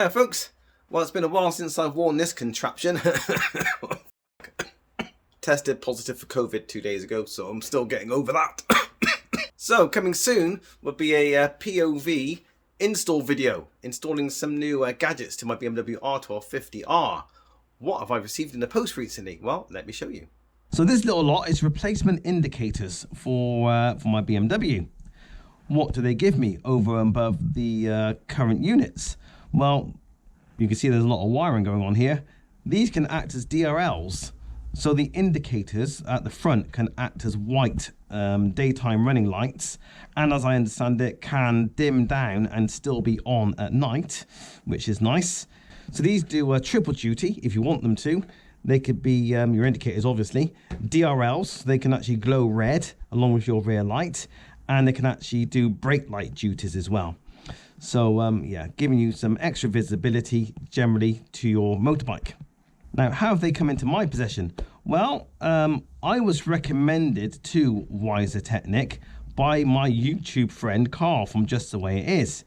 Yeah, folks, well, it's been a while since I've worn this contraption. Tested positive for COVID 2 days ago, so I'm still getting over that. So, coming soon will be a POV install video, installing some new gadgets to my BMW R1250R. What have I received in the post recently? Well, let me show you. So this little lot is replacement indicators for my BMW. What do they give me over and above the current units? Well, you can see there's a lot of wiring going on here. These can act as DRLs. So the indicators at the front can act as white daytime running lights, and as I understand it, can dim down and still be on at night, which is nice. So these do triple duty if you want them to. They could be your indicators, obviously. DRLs, they can actually glow red along with your rear light, and they can actually do brake light duties as well. So yeah, giving you some extra visibility generally to your motorbike. Now, how have they come into my possession? Well, I was recommended to Weiser Technik by my YouTube friend Carl from Just The Way It Is.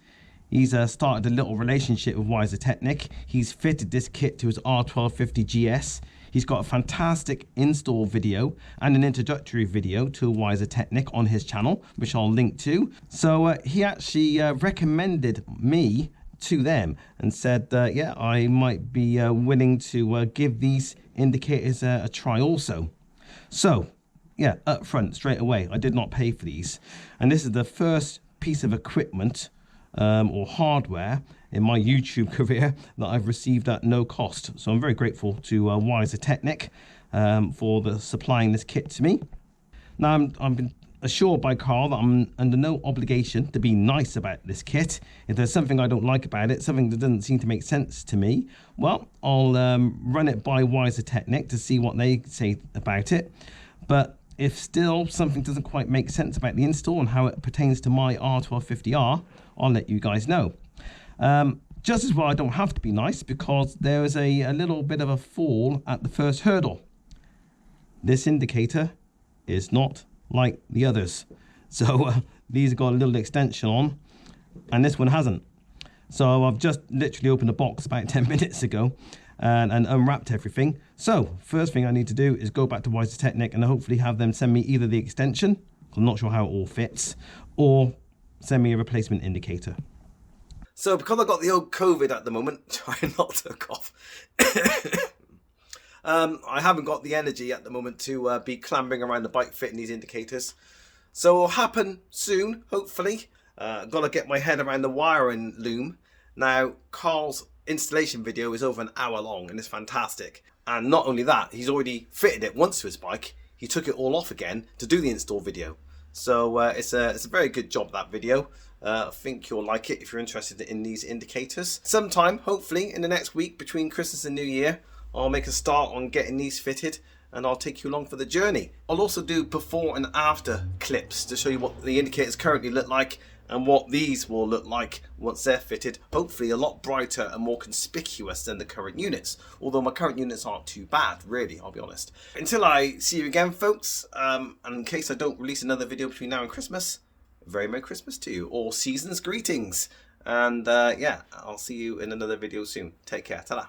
He's started a little relationship with Weiser Technik. He's fitted this kit to his R1250 GS. He's got a fantastic install video and an introductory video to Weiser Technik on his channel, which I'll link to. So he actually recommended me to them and said, yeah, I might be willing to give these indicators a try also. So yeah, up front, straight away, I did not pay for these. And this is the first piece of equipment or hardware in my YouTube career that I've received at no cost. So I'm very grateful to Weiser Technik for supplying this kit to me. Now I've been assured by Carl that I'm under no obligation to be nice about this kit. If there's something I don't like about it, something that doesn't seem to make sense to me, well, I'll run it by Weiser Technik to see what they say about it. But if still something doesn't quite make sense about the install and how it pertains to my R1250R, I'll let you guys know. Just as well, I don't have to be nice because there is a little bit of a fall at the first hurdle. This indicator is not like the others. So these have got a little extension on and this one hasn't. So I've just literally opened the box about 10 minutes ago and unwrapped everything. So first thing I need to do is go back to Weiser Technik and hopefully have them send me either the extension, I'm not sure how it all fits, or send me a replacement indicator. So because I've got the old COVID at the moment, trying not to cough, I haven't got the energy at the moment to be clambering around the bike fitting these indicators. So it'll happen soon, hopefully. Got to get my head around the wiring loom. Now, Carl's installation video is over an hour long and it's fantastic. And not only that, he's already fitted it once to his bike. He took it all off again to do the install video. So it's a very good job, that video. I think you'll like it if you're interested in these indicators. Sometime, hopefully, in the next week between Christmas and New Year, I'll make a start on getting these fitted and I'll take you along for the journey. I'll also do before and after clips to show you what the indicators currently look like and what these will look like once they're fitted. Hopefully a lot brighter and more conspicuous than the current units. Although my current units aren't too bad, really, I'll be honest. Until I see you again, folks, and in case I don't release another video between now and Christmas, very Merry Christmas to you. All season's greetings. And yeah, I'll see you in another video soon. Take care. Ta-da.